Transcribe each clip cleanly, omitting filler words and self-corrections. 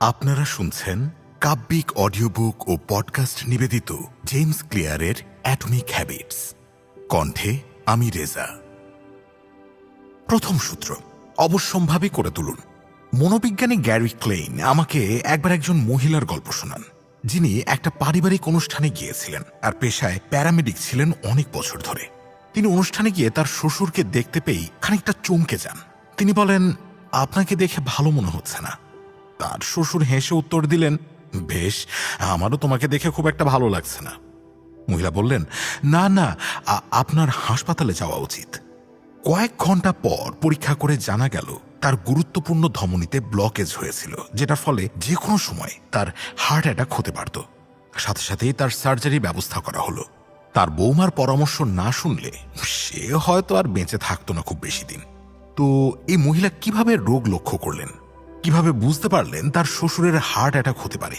আপনারা শুনছেন কাব্যিক অডিও বুক ও পডকাস্ট নিবেদিত জেমস ক্লিয়ারের অ্যাটমিক হ্যাবিটস। কণ্ঠে আমি রেজা। প্রথম সূত্র, অবশ্যম্ভাবী করে তুলুন। মনোবিজ্ঞানী গ্যারি ক্লেইন আমাকে একবার একজন মহিলার গল্প শোনান, যিনি একটা পারিবারিক অনুষ্ঠানে গিয়েছিলেন আর পেশায় প্যারামেডিক ছিলেন অনেক বছর ধরে। তিনি অনুষ্ঠানে গিয়ে তার শ্বশুরকে দেখতে পেয়েই খানিকটা চমকে যান। তিনি বলেন, আপনাকে দেখে ভালো মনে হচ্ছে না। তার শ্বশুর হেসে উত্তর দিলেন, বেশ, আমারও তোমাকে দেখে খুব একটা ভালো লাগছে না। মহিলা বললেন, না না, আপনার হাসপাতালে যাওয়া উচিত। কয়েক ঘন্টা পর পরীক্ষা করে জানা গেল তার গুরুত্বপূর্ণ ধমনীতে ব্লকেজ হয়েছিল, যেটার ফলে যে কোনো সময় তার হার্ট অ্যাটাক হতে পারত। সাথে সাথেই তার সার্জারি ব্যবস্থা করা হলো। তার বৌমার পরামর্শ না শুনলে সে হয়তো আর বেঁচে থাকতো না খুব বেশি দিন। তো এই মহিলা কিভাবে রোগ লক্ষ্য করলেন, কিভাবে বুঝতে পারলেন তার শ্বশুরের হার্ট অ্যাটাক হতে পারে?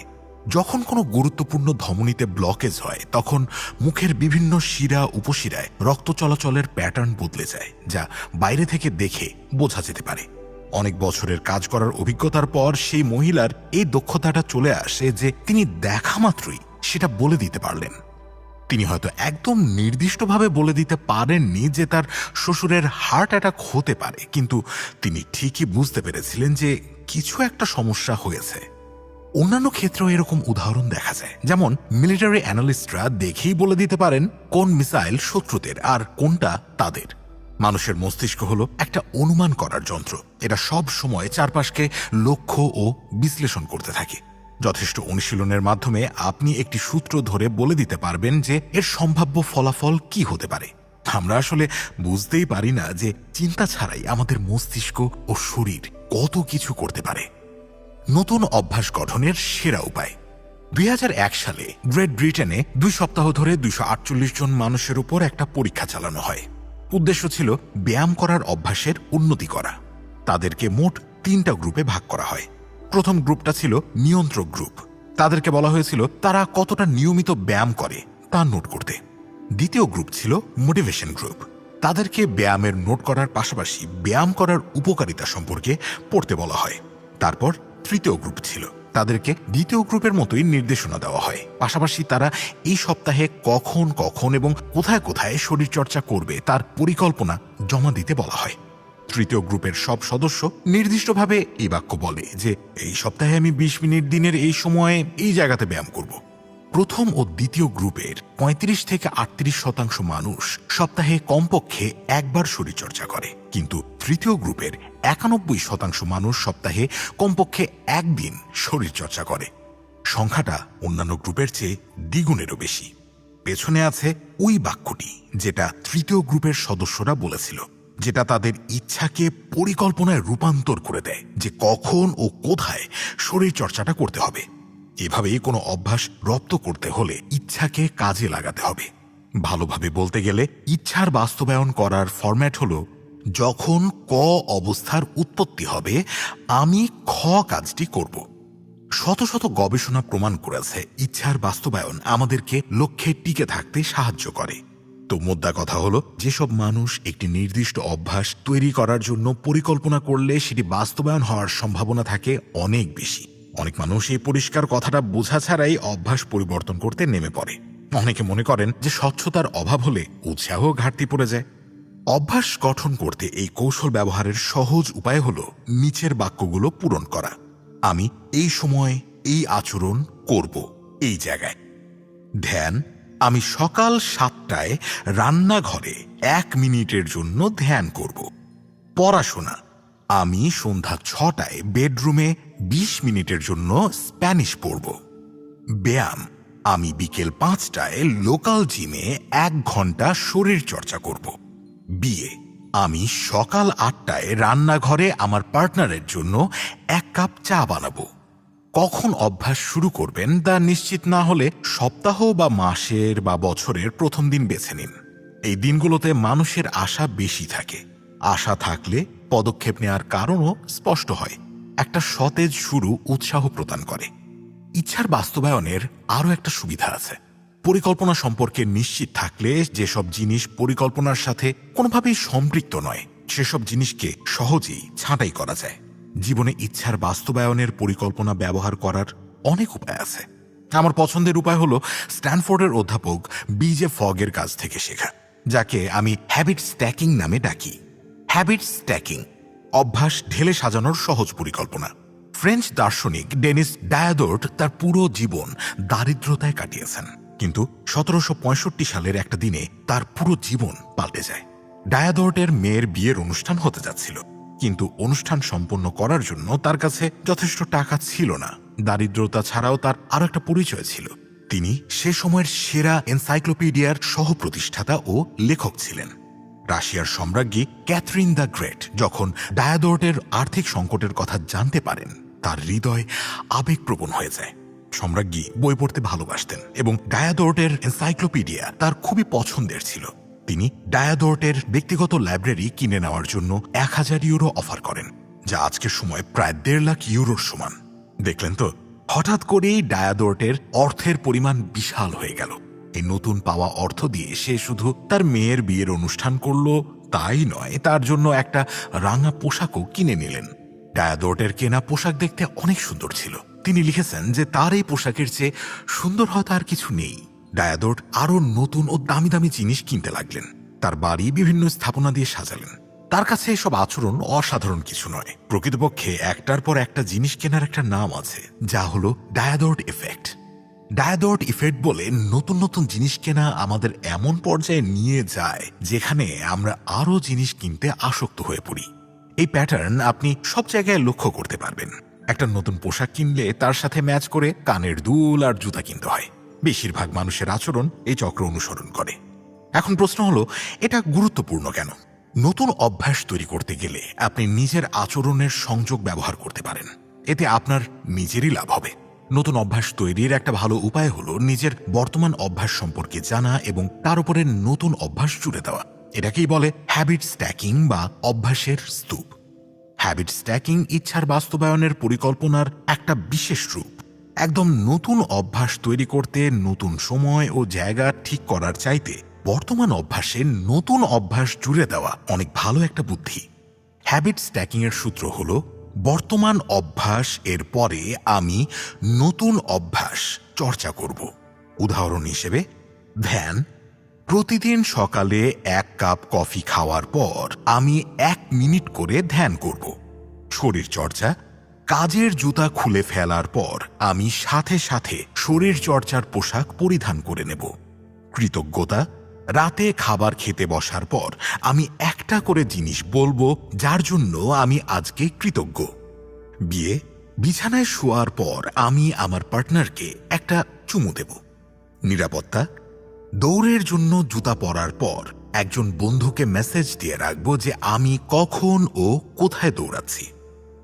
যখন কোনো গুরুত্বপূর্ণ ধমনীতে ব্লকেজ হয়, তখন মুখের বিভিন্ন শিরা উপশিরায় রক্ত চলাচলের প্যাটার্ন বদলে যায়, যা বাইরে থেকে দেখে বোঝা যেতে পারে। অনেক বছরের কাজ করার অভিজ্ঞতার পর সেই মহিলার এই দক্ষতাটা চলে আসে যে তিনি দেখা মাত্রই সেটা বলে দিতে পারলেন। তিনি হয়তো একদম নির্দিষ্টভাবে বলে দিতে পারেননি যে তার শ্বশুরের হার্ট অ্যাটাক হতে পারে, কিন্তু তিনি ঠিকই বুঝতে পেরেছিলেন যে কিছু একটা সমস্যা হয়েছে। অন্যান্য ক্ষেত্রেও এরকম উদাহরণ দেখা যায়, যেমন মিলিটারি অ্যানালিস্টরা দেখেই বলে দিতে পারেন কোন মিসাইল শত্রুদের আর কোনটা তাদের। মানুষের মস্তিষ্ক হলো একটা অনুমান করার যন্ত্র। এটা সব সময় চারপাশকে লক্ষ্য ও বিশ্লেষণ করতে থাকে। যথেষ্ট অনুশীলনের মাধ্যমে আপনি একটি সূত্র ধরে বলে দিতে পারবেন যে এর সম্ভাব্য ফলাফল কি হতে পারে। আমরা আসলে বুঝতেই পারি না যে চিন্তা ছাড়াই আমাদের মস্তিষ্ক ও শরীর কত কিছু করতে পারে। নতুন অভ্যাস গঠনের সেরা উপায়। 2001 সালে গ্রেট ব্রিটেনে 2 সপ্তাহ ধরে 248 জন মানুষের উপর একটা পরীক্ষা চালানো হয়। উদ্দেশ্য ছিল ব্যায়াম করার অভ্যাসের উন্নতি করা। তাদেরকে মোট 3টা গ্রুপে ভাগ করা হয়। প্রথম গ্রুপটা ছিল নিয়ন্ত্রক গ্রুপ। তাদেরকে বলা হয়েছিল তারা কতটা নিয়মিত ব্যায়াম করে তা নোট করতে। দ্বিতীয় গ্রুপ ছিল মোটিভেশন গ্রুপ। তাদেরকে ব্যায়ামের নোট করার পাশাপাশি ব্যায়াম করার উপকারিতা সম্পর্কে পড়তে বলা হয়। তারপর তৃতীয় গ্রুপ ছিল। তাদেরকে দ্বিতীয় গ্রুপের মতোই নির্দেশনা দেওয়া হয়, পাশাপাশি তারা এই সপ্তাহে কখন কখন এবং কোথায় কোথায় শরীরচর্চা করবে তার পরিকল্পনা জমা দিতে বলা হয়। তৃতীয় গ্রুপের সব সদস্য নির্দিষ্টভাবে এই বাক্য বলে যে এই সপ্তাহে আমি 20 মিনিট দিনের এই সময়ে এই জায়গাতে ব্যায়াম করব। প্রথম ও দ্বিতীয় গ্রুপের 35 থেকে 38% মানুষ সপ্তাহে কমপক্ষে একবার শরীরচর্চা করে, কিন্তু তৃতীয় গ্রুপের 91% মানুষ সপ্তাহে কমপক্ষে একদিন শরীরচর্চা করে। সংখ্যাটা অন্যান্য গ্রুপের চেয়ে দ্বিগুণেরও বেশি। পেছনে আছে ওই বাক্যটি যেটা তৃতীয় গ্রুপের সদস্যরা বলেছিল, যেটা তাদের ইচ্ছাকে পরিকল্পনায় রূপান্তর করে দেয় যে কখন ও কোথায় শরীরচর্চাটা করতে হবে। এভাবেই কোনো অভ্যাস রপ্ত করতে হলে ইচ্ছাকে কাজে লাগাতে হবে। ভালোভাবে বলতে গেলে ইচ্ছার বাস্তবায়ন করার ফরম্যাট হলো, যখন ক অবস্থার উৎপত্তি হবে আমি খ কাজটি করব। শত শত গবেষণা প্রমাণ করেছে ইচ্ছার বাস্তবায়ন আমাদেরকে লক্ষ্যে টিকে থাকতে সাহায্য করে। তো মোদ্দা কথা হলো, যেসব মানুষ একটি নির্দিষ্ট অভ্যাস তৈরি করার জন্য পরিকল্পনা করলে সেটি বাস্তবায়ন হওয়ার সম্ভাবনা থাকে অনেক বেশি। অনেক মানুষ এই পরিষ্কার কথাটা বোঝা ছাড়াই অভ্যাস পরিবর্তন করতে নেমে পড়ে। অনেকে মনে করেন যে স্বচ্ছতার অভাব হলে উৎসাহ ঘাটতি পড়ে যায়। অভ্যাস গঠন করতে এই কৌশল ব্যবহারের সহজ উপায় হলো নিচের বাক্যগুলো পূরণ করা। আমি এই সময় এই আচরণ করব এই জায়গায়। ধ্যান, আমি সকাল 7টায় রান্নাঘরে 1 মিনিটের জন্য ধ্যান করব। পড়াশোনা, আমি সন্ধ্যা 6টায় বেডরুমে 20 মিনিটের জন্য স্প্যানিশ পড়ব। ব্যায়াম, আমি বিকেল 5টায় লোকাল জিমে 1 ঘন্টা শরীর চর্চা করব। বিয়ে, আমি সকাল 8টায় রান্নাঘরে আমার পার্টনারের জন্য 1 কাপ চা বানাবো। কখন অভ্যাস শুরু করবেন তা নিশ্চিত না হলে সপ্তাহ বা মাসের বা বছরের প্রথম দিন বেছে নিন। এই দিনগুলোতে মানুষের আশা বেশি থাকে। আশা থাকলে পদক্ষেপ নেওয়ার কারণও স্পষ্ট হয়। একটা সতেজ শুরু উৎসাহ প্রদান করে। ইচ্ছার বাস্তবায়নের আরও একটা সুবিধা আছে। পরিকল্পনা সম্পর্কে নিশ্চিত থাকলে যেসব জিনিস পরিকল্পনার সাথে কোনোভাবেই সম্পৃক্ত নয় সেসব জিনিসকে সহজেই ছাঁটাই করা যায়। জীবনে ইচ্ছার বাস্তবায়নের পরিকল্পনা ব্যবহার করার অনেক উপায় আছে। আমার পছন্দের উপায় হলো স্ট্যানফোর্ডের অধ্যাপক বিজে ফগের কাছ থেকে শেখা, যাকে আমি হ্যাবিট স্ট্যাকিং নামে ডাকি। হ্যাবিট স্ট্যাকিং, অভ্যাস ঢেলে সাজানোর সহজ পরিকল্পনা। ফ্রেঞ্চ দার্শনিক ডেনিস ডায়াদোর্ট তার পুরো জীবন দারিদ্রতায় কাটিয়েছেন, কিন্তু 1765 সালের একটা দিনে তার পুরো জীবন পাল্টে যায়। ডায়াদোর্টের মেয়ের বিয়ের অনুষ্ঠান হতে যাচ্ছিল, কিন্তু অনুষ্ঠান সম্পন্ন করার জন্য তার কাছে যথেষ্ট টাকা ছিল না। দারিদ্রতা ছাড়াও তার আরো একটা পরিচয় ছিল, তিনি সে সময়ের সেরা এনসাইক্লোপিডিয়ার সহ প্রতিষ্ঠাতা ও লেখক ছিলেন। রাশিয়ার সম্রাজ্ঞী ক্যাথরিন দ্য গ্রেট যখন ডায়াদোর্টের আর্থিক সংকটের কথা জানতে পারেন, তার হৃদয় আবেগপ্রবণ হয়ে যায়। সম্রাজ্ঞী বই পড়তে ভালোবাসতেন এবং ডায়াদোর্টের এনসাইক্লোপিডিয়া তার খুবই পছন্দের ছিল। তিনি ডায়াদোর্টের ব্যক্তিগত লাইব্রেরি কিনে নেওয়ার জন্য 1000 ইউরো অফার করেন, যা আজকের সময় প্রায় 1.5 লাখ ইউরোর সমান। দেখলেন তো, হঠাৎ করেই ডায়াদোর্টের অর্থের পরিমাণ বিশাল হয়ে গেল। এই নতুন পাওয়া অর্থ দিয়ে সে শুধু তার মেয়ের বিয়ের অনুষ্ঠান করল তাই নয়, তার জন্য একটা রাঙা পোশাকও কিনে নিলেন। ডায়াদোর্টের কেনা পোশাক দেখতে অনেক সুন্দর ছিল। তিনি লিখেছেন যে তার এই পোশাকের চেয়ে সুন্দর হয়তো আর কিছু নেই। ডায়াদোর্ট আরো নতুন ও দামি দামি জিনিস কিনতে লাগলেন, তার বাড়ি বিভিন্ন স্থাপনা দিয়ে সাজালেন। তার কাছে এসব আচরণ অসাধারণ কিছু নয়। প্রকৃতপক্ষে একটার পর একটা জিনিস কেনার একটা নাম আছে, যা হলো ডায়াদোর্ট ইফেক্ট। ডায়াদোর্ট ইফেক্ট বলে নতুন নতুন জিনিস কেনা আমাদের এমন পর্যায়ে নিয়ে যায় যেখানে আমরা আরো জিনিস কিনতে আসক্ত হয়ে পড়ি। এই প্যাটার্ন আপনি সব জায়গায় লক্ষ্য করতে পারবেন। একটা নতুন পোশাক কিনলে তার সাথে ম্যাচ করে কানের দুল আর জুতা কিনতে হয়। বেশিরভাগ মানুষের আচরণ এই চক্র অনুসরণ করে। এখন প্রশ্ন হলো, এটা গুরুত্বপূর্ণ কেন? নতুন অভ্যাস তৈরি করতে গেলে আপনি নিজের আচরণের সংযোগ ব্যবহার করতে পারেন, এতে আপনার নিজেরই লাভ হবে। নতুন অভ্যাস তৈরির একটা ভালো উপায় হলো নিজের বর্তমান অভ্যাস সম্পর্কে জানা এবং তার উপরে নতুন অভ্যাস জুড়ে দেওয়া। এটাকেই বলে হ্যাবিট স্ট্যাকিং বা অভ্যাসের স্তূপ। হ্যাবিট স্ট্যাকিং ইচ্ছার বাস্তবায়নের পরিকল্পনার একটা বিশেষ রূপ। একদম নতুন অভ্যাস তৈরি করতে নতুন সময় ও জায়গা ঠিক করার চাইতে বর্তমান অভ্যাসে নতুন অভ্যাস জুড়ে দেওয়া অনেক ভালো একটা বুদ্ধি। হ্যাবিট স্ট্যাকিং এর সূত্র হলো, বর্তমান অভ্যাস এর পরে আমি নতুন অভ্যাস চর্চা করব। উদাহরণ হিসেবে ধ্যান। প্রতিদিন সকালে 1 কাপ কফি খাওয়ার পর আমি 1 মিনিট করে ধ্যান করব। শরীর চর্চা। কাজের জুতা খুলে ফেলার পর আমি সাথে সাথে শরীর চর্চার পোশাক পরিধান করে নেব। কৃতজ্ঞতা। রাতে খাবার খেতে বসার পর আমি একটা করে জিনিস বলবো যার জন্য আমি আজকে কৃতজ্ঞ। বিয়ে। বিছানায় শোয়ার পর আমি আমার পার্টনারকে একটা চুমু দেব। নিরাপত্তা। দৌড়ের জন্য জুতা পরার পর একজন বন্ধুকে মেসেজ দিয়ে রাখবো যে আমি কখন ও কোথায় দৌড়াচ্ছি।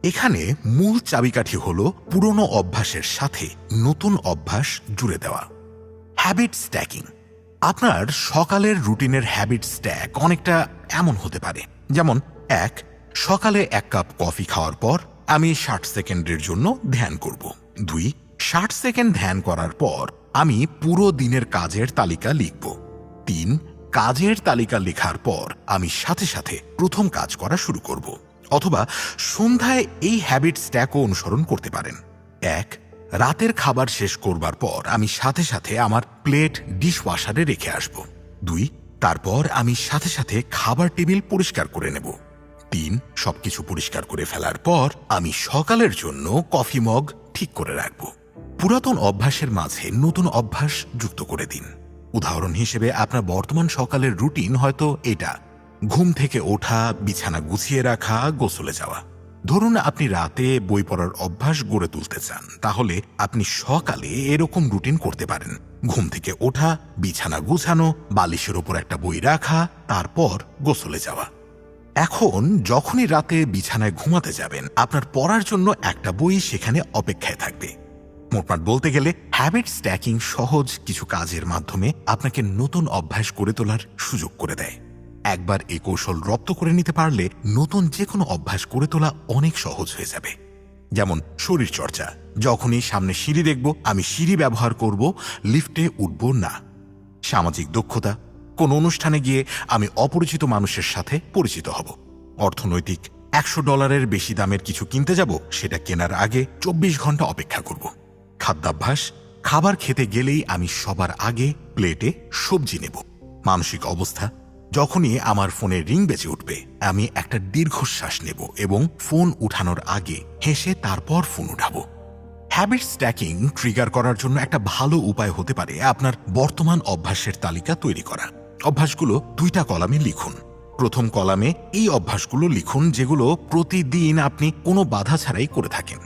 এখানে মূল চাবিকাঠি হলো পুরনো অভ্যাসের সাথে নতুন অভ্যাস জুড়ে দেওয়া। Habit stacking. আপনার সকালের রুটিনের হ্যাবিট স্ট্যাক অনেকটা এমন হতে পারে, যেমন 1, সকালে 1 কাপ কফি খাওয়ার পর আমি 60 সেকেন্ডের জন্য ধ্যান করব। 2, 60 সেকেন্ড ধ্যান করার পর আমি পুরো দিনের কাজের তালিকা লিখব। 3, কাজের তালিকা লেখার পর আমি সাথে সাথে প্রথম কাজ করা শুরু করব। অথবা সন্ধ্যায় এই হ্যাবিট স্ট্যাকও অনুসরণ করতে পারেন। 1, রাতের খাবার শেষ করবার পর আমি সাথে সাথে আমার প্লেট ডিশওয়াশারে রেখে আসব। 2, তারপর আমি সাথে সাথে খাবার টেবিল পরিষ্কার করে নেব। 3, সবকিছু পরিষ্কার করে ফেলার পর আমি সকালের জন্য কফি মগ ঠিক করে রাখব। পুরাতন অভ্যাসের মাঝে নতুন অভ্যাস যুক্ত করে দিন। উদাহরণ হিসেবে আপনার বর্তমান সকালের রুটিন হয়তো এটা: ঘুম থেকে ওঠা, বিছানা গুছিয়ে রাখা, গোসলে যাওয়া। ধরুন আপনি রাতে বই পড়ার অভ্যাস গড়ে তুলতে চান, তাহলে আপনি সকালে এরকম রুটিন করতে পারেন: ঘুম থেকে ওঠা, বিছানা গুছানো, বালিশের ওপর একটা বই রাখা, তারপর গোসলে যাওয়া। এখন যখনই রাতে বিছানায় ঘুমাতে যাবেন, আপনার পড়ার জন্য একটা বই সেখানে অপেক্ষায় থাকবে। মোটমাট বলতে গেলে হ্যাবিট স্ট্যাকিং সহজ কিছু কাজের মাধ্যমে আপনাকে নতুন অভ্যাস গড়ে তোলার সুযোগ করে দেয়। একবার এই কৌশল রপ্ত করে নিতে পারলে নতুন যে কোনো অভ্যাস গড়ে তোলা অনেক সহজ হয়ে যাবে। যেমন শরীর চর্চা। যখনই সামনে সিঁড়ি দেখব, আমি সিঁড়ি ব্যবহার করব, লিফটে উঠব না। সামাজিক দক্ষতা। কোন অনুষ্ঠানে গিয়ে আমি অপরিচিত মানুষের সাথে পরিচিত হব। অর্থনৈতিক $100 বেশি দামের কিছু কিনতে যাব, সেটা কেনার আগে 24 ঘন্টা অপেক্ষা করব। খাদ্যাভ্যাস, খাবার খেতে গেলেই আমি সবার আগে প্লেটে সবজি নেব। মানসিক অবস্থা, যখনই আমার ফোনে রিং বেজে উঠবে আমি একটা দীর্ঘশ্বাস নেব এবং ফোন উঠানোর আগে হেসে তারপর ফোন উঠাবো। হ্যাবিট স্ট্যাকিং ট্রিগার করার জন্য একটা ভালো উপায় হতে পারে আপনার বর্তমান অভ্যাসের তালিকা তৈরি করা। অভ্যাসগুলো 2টা কলামে লিখুন। প্রথম কলামে এই অভ্যাসগুলো লিখুন যেগুলো প্রতিদিন আপনি কোনো বাধা ছাড়াই করে থাকেন,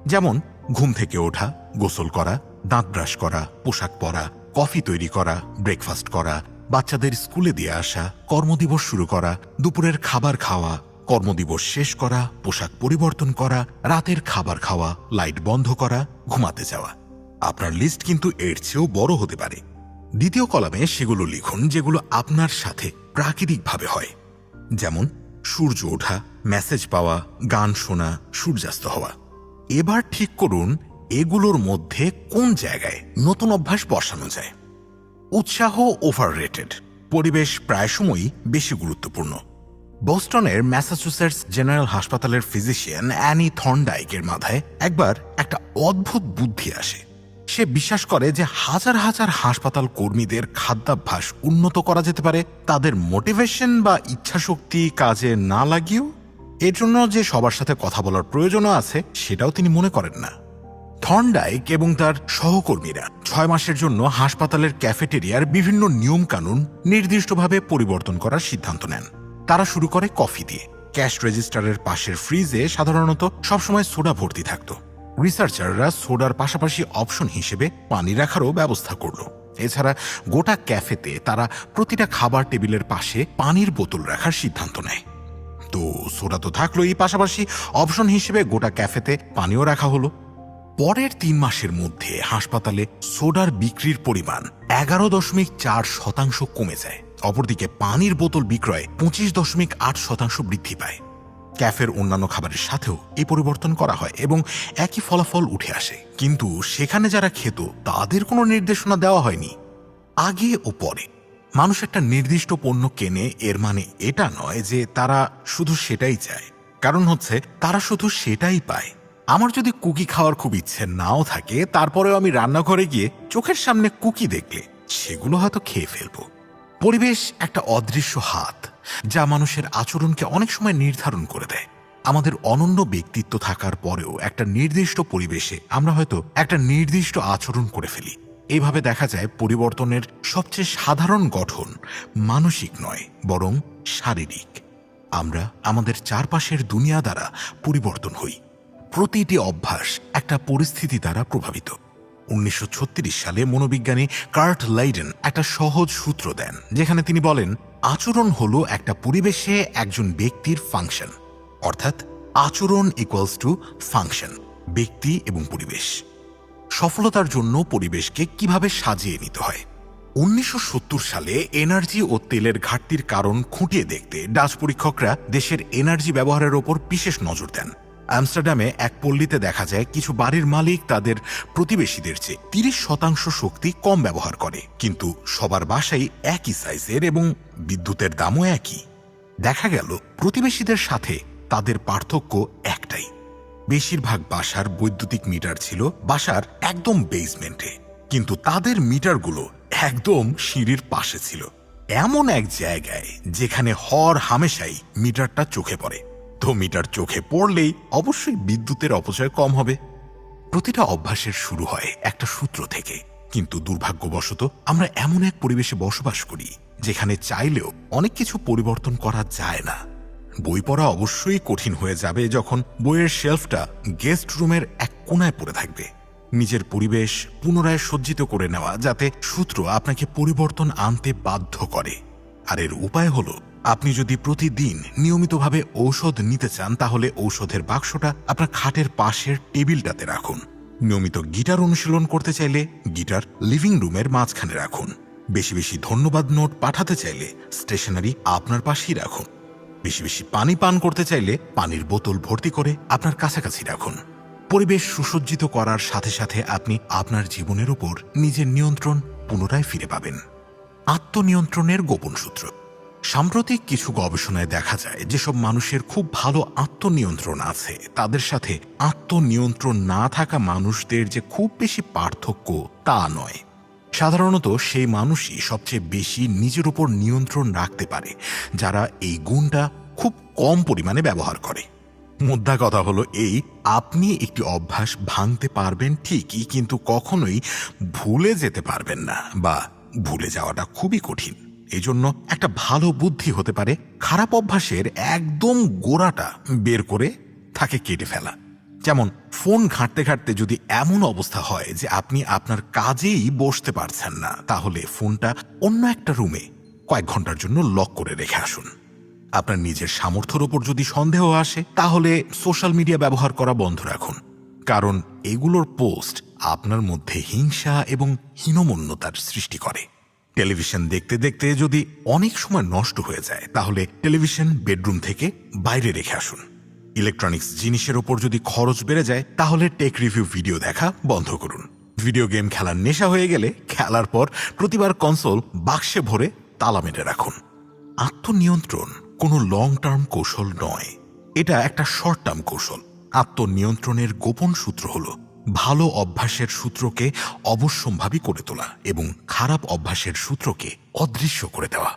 যেমন ঘুম থেকে ওঠা, গোসল করা, দাঁত ব্রাশ করা, পোশাক পরা, কফি তৈরি করা, ব্রেকফাস্ট করা, বাচ্চাদের স্কুলে দিয়ে আসা, কর্মদিবস শুরু করা, দুপুরের খাবার খাওয়া, কর্মদিবস শেষ করা, পোশাক পরিবর্তন করা, রাতের খাবার খাওয়া, লাইট বন্ধ করা, ঘুমাতে যাওয়া। আপনার লিস্ট কিন্তু এর চেয়েও বড় হতে পারে। দ্বিতীয় কলামে সেগুলো লিখুন যেগুলো আপনার সাথে প্রাকৃতিকভাবে হয়, যেমন সূর্য ওঠা, মেসেজ পাওয়া, গান শোনা, সূর্যাস্ত হওয়া। এবার ঠিক করুন এগুলোর মধ্যে কোন জায়গায় নতুন অভ্যাস বসানো যায়। উৎসাহ ওভাররেটেড, পরিবেশ প্রায় সময়ই বেশি গুরুত্বপূর্ণ। বোস্টনের ম্যাসাচুসেটস জেনারেল হাসপাতালের ফিজিশিয়ান অ্যানি থর্নডাইকের মাথায় একবার একটা অদ্ভুত বুদ্ধি আসে। সে বিশ্বাস করে যে হাজার হাজার হাসপাতাল কর্মীদের খাদ্যাভ্যাস উন্নত করা যেতে পারে তাদের মোটিভেশন বা ইচ্ছাশক্তি কাজে না লাগিয়েও। এর জন্য যে সবার সাথে কথা বলার প্রয়োজনও আছে সেটাও তিনি মনে করেন না। থর্নডাইক এবং তার সহকর্মীরা 6 মাসের জন্য হাসপাতালের ক্যাফেটেরিয়ার বিভিন্ন নিয়মকানুন নির্দিষ্টভাবে পরিবর্তন করার সিদ্ধান্ত নেন। তারা শুরু করে কফি দিয়ে। ক্যাশ রেজিস্টারের পাশের ফ্রিজে সাধারণত সবসময় সোডা ভর্তি থাকত। রিসার্চাররা সোডার পাশাপাশি অপশন হিসেবে পানি রাখারও ব্যবস্থা করল। এছাড়া গোটা ক্যাফেতে তারা প্রতিটা খাবার টেবিলের পাশে পানির বোতল রাখার সিদ্ধান্ত নেয়। তো সোডা তো থাকলোই, পাশাপাশি অপশন হিসেবে গোটা ক্যাফেতে পানিও রাখা হলো। পরের 3 মাসের মধ্যে হাসপাতালে সোডার বিক্রির পরিমাণ 11.4% কমে যায়। অপরদিকে পানির বোতল বিক্রয় 25.8% বৃদ্ধি পায়। ক্যাফের অন্যান্য খাবারের সাথেও এই পরিবর্তন করা হয় এবং একই ফলাফল উঠে আসে, কিন্তু সেখানে যারা খেত তাদের কোনো নির্দেশনা দেওয়া হয়নি। আগে ও পরে মানুষ একটা নির্দিষ্ট পণ্য কেনে, এর মানে এটা নয় যে তারা শুধু সেটাই চায়, কারণ হচ্ছে তারা শুধু সেটাই পায়। আমার যদি কুকি খাওয়ার খুব ইচ্ছে নাও থাকে, তারপরেও আমি রান্নাঘরে গিয়ে চোখের সামনে কুকি দেখলে সেগুলো হয়তো খেয়ে ফেলবো। পরিবেশ একটা অদৃশ্য হাত যা মানুষের আচরণকে অনেক সময় নির্ধারণ করে দেয়। আমাদের অনন্য ব্যক্তিত্ব থাকার পরেও একটা নির্দিষ্ট পরিবেশে আমরা হয়তো একটা নির্দিষ্ট আচরণ করে ফেলি। এইভাবে দেখা যায় পরিবর্তনের সবচেয়ে সাধারণ গঠন মানসিক নয়, বরং শারীরিক। আমরা আমাদের চারপাশের দুনিয়া দ্বারা পরিবর্তন হই। প্রতিটি অভ্যাস একটা পরিস্থিতি দ্বারা প্রভাবিত। 1936 সালে মনোবিজ্ঞানী কার্ট লাইডেন একটা সহজ সূত্র দেন, যেখানে তিনি বলেন আচরণ হলো একটা পরিবেশে একজন ব্যক্তির ফাংশন, অর্থাৎ আচরণ ইকুয়ালস টু ফাংশন, ব্যক্তি এবং পরিবেশ। সফলতার জন্য পরিবেশকে কিভাবে সাজিয়ে নিতে হয়। 1970 সালে এনার্জি ও তেলের ঘাটতির কারণ খুঁটিয়ে দেখতে ডাচ পরীক্ষকরা দেশের এনার্জি ব্যবহারের ওপর বিশেষ নজর দেন। আমস্টারডামে এক পল্লীতে দেখা যায় কিছু বাড়ির মালিক তাদের প্রতিবেশীদের চেয়ে 30% শক্তি কম ব্যবহার করে, কিন্তু সবার বাসাই একই সাইজের এবং বিদ্যুতের দামও একই। দেখা গেল প্রতিবেশীদের সাথে তাদের পার্থক্য একটাই, বেশিরভাগ বাসার বৈদ্যুতিক মিটার ছিল বাসার একদম বেসমেন্টে, কিন্তু তাদের মিটারগুলো একদম সিঁড়ির পাশে ছিল, এমন এক জায়গায় যেখানে হর হামেশাই মিটারটা চোখে পড়ে। তো মিটার চোখে পড়লেই অবশ্যই বিদ্যুতের অপচয় কম হবে। প্রতিটা অভ্যাসের শুরু হয় একটা সূত্র থেকে, কিন্তু দুর্ভাগ্যবশত আমরা এমন এক পরিবেশে বসবাস করি যেখানে চাইলেও অনেক কিছু পরিবর্তন করা যায় না। বই পড়া অবশ্যই কঠিন হয়ে যাবে যখন বইয়ের শেলফটা গেস্ট রুমের এক কোনায় পড়ে থাকবে। নিজের পরিবেশ পুনরায় সজ্জিত করে নেওয়া যাতে সূত্র আপনাকে পরিবর্তন আনতে বাধ্য করে। আর এর উপায় হলো, আপনি যদি প্রতিদিন নিয়মিতভাবে ঔষধ নিতে চান তাহলে ঔষধের বাক্সটা আপনার খাটের পাশের টেবিলটাতে রাখুন। নিয়মিত গিটার অনুশীলন করতে চাইলে গিটার লিভিং রুমের মাঝখানে রাখুন। বেশি বেশি ধন্যবাদ নোট পাঠাতে চাইলে স্টেশনারি আপনার পাশেই রাখুন। বেশি বেশি পানি পান করতে চাইলে পানির বোতল ভর্তি করে আপনার কাছাকাছি রাখুন। পরিবেশ সুসজ্জিত করার সাথে সাথে আপনি আপনার জীবনের উপর নিজের নিয়ন্ত্রণ পুনরায় ফিরে পাবেন। আত্মনিয়ন্ত্রণের গোপন সূত্র। সাম্প্রতিক কিছু গবেষণায় দেখা যায় যেসব মানুষের খুব ভালো আত্মনিয়ন্ত্রণ আছে তাদের সাথে আত্মনিয়ন্ত্রণ না থাকা মানুষদের যে খুব বেশি পার্থক্য তা নয়। সাধারণত সেই মানুষই সবচেয়ে বেশি নিজের উপর নিয়ন্ত্রণ রাখতে পারে যারা এই গুণটা খুব কম পরিমাণে ব্যবহার করে। মুদ্রা কথা হলো এই, আপনি একটি অভ্যাস ভাঙতে পারবেন ঠিকই, কিন্তু কখনোই ভুলে যেতে পারবেন না, বা ভুলে যাওয়াটা খুবই কঠিন। এজন্য একটা ভালো বুদ্ধি হতে পারে খারাপ অভ্যাসের একদম গোড়াটা বের করে তাকে কেটে ফেলা। যেমন ফোন ঘাঁটতে ঘাঁটতে যদি এমন অবস্থা হয় যে আপনি আপনার কাজেই বসতে পারছেন না, তাহলে ফোনটা অন্য একটা রুমে কয়েক ঘন্টার জন্য লক করে রেখে আসুন। আপনার নিজের সামর্থ্যের উপর যদি সন্দেহ আসে, তাহলে সোশ্যাল মিডিয়া ব্যবহার করা বন্ধ রাখুন, কারণ এগুলোর পোস্ট আপনার মধ্যে হিংসা এবং হীনমন্যতার সৃষ্টি করে। টেলিভিশন দেখতে দেখতে যদি অনেক সময় নষ্ট হয়ে যায়, তাহলে টেলিভিশন বেডরুম থেকে বাইরে রেখে আসুন। ইলেকট্রনিক্স জিনিসের ওপর যদি খরচ বেড়ে যায়, তাহলে টেক রিভিউ ভিডিও দেখা বন্ধ করুন। ভিডিও গেম খেলার নেশা হয়ে গেলে খেলার পর প্রতিবার কনসোল বাক্সে ভরে তালা মেরে রাখুন। আত্মনিয়ন্ত্রণ কোনো লং টার্ম কৌশল নয়, এটা একটা শর্ট টার্ম কৌশল। আত্মনিয়ন্ত্রণের গোপন সূত্র হল ভালো অভ্যাসের সূত্রকে অবশ্যম্ভাবী করে তোলা এবং খারাপ অভ্যাসের সূত্রকে অদৃশ্য করে দেওয়া।